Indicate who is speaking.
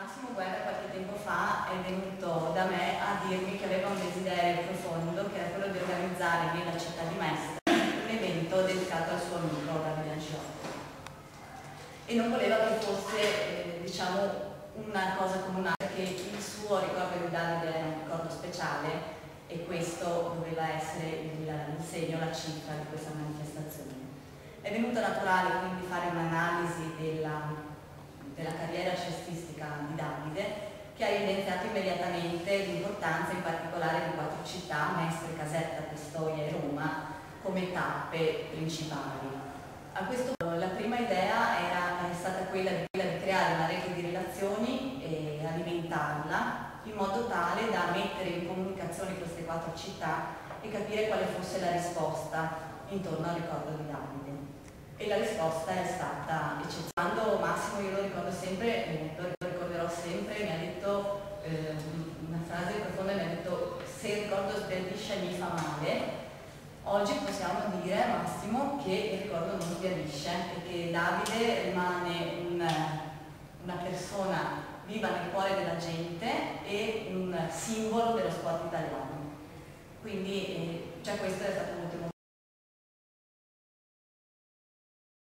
Speaker 1: Massimo Guerra qualche tempo fa è venuto da me a dirmi che aveva un desiderio profondo, che era quello di organizzare nella città di Mestre un evento dedicato al suo amico Davide Anciotti. E non voleva che fosse, diciamo, una cosa come un'altra, che il suo ricordo di Davide era un ricordo speciale e questo doveva essere il segno, la cifra di questa manifestazione. È venuto naturale quindi fare un'analisi della carriera cestistica di Davide, che ha evidenziato immediatamente l'importanza in particolare di 4 città, Mestre, Caserta, Pistoia e Roma, come tappe principali. A questo punto la prima idea è stata quella di creare una rete di relazioni e alimentarla in modo tale da mettere in comunicazione queste 4 città e capire quale fosse la risposta intorno al ricordo di Davide. E la risposta è stata eccezionale. Quando Massimo, io lo ricordo sempre, lo ricorderò sempre, mi ha detto una frase profonda, mi ha detto: se il ricordo sbiadisce mi fa male. Oggi possiamo dire, Massimo, che il ricordo non sbiadisce e che Davide rimane una persona viva nel cuore della gente e un simbolo dello sport italiano. Quindi già questo è stato molto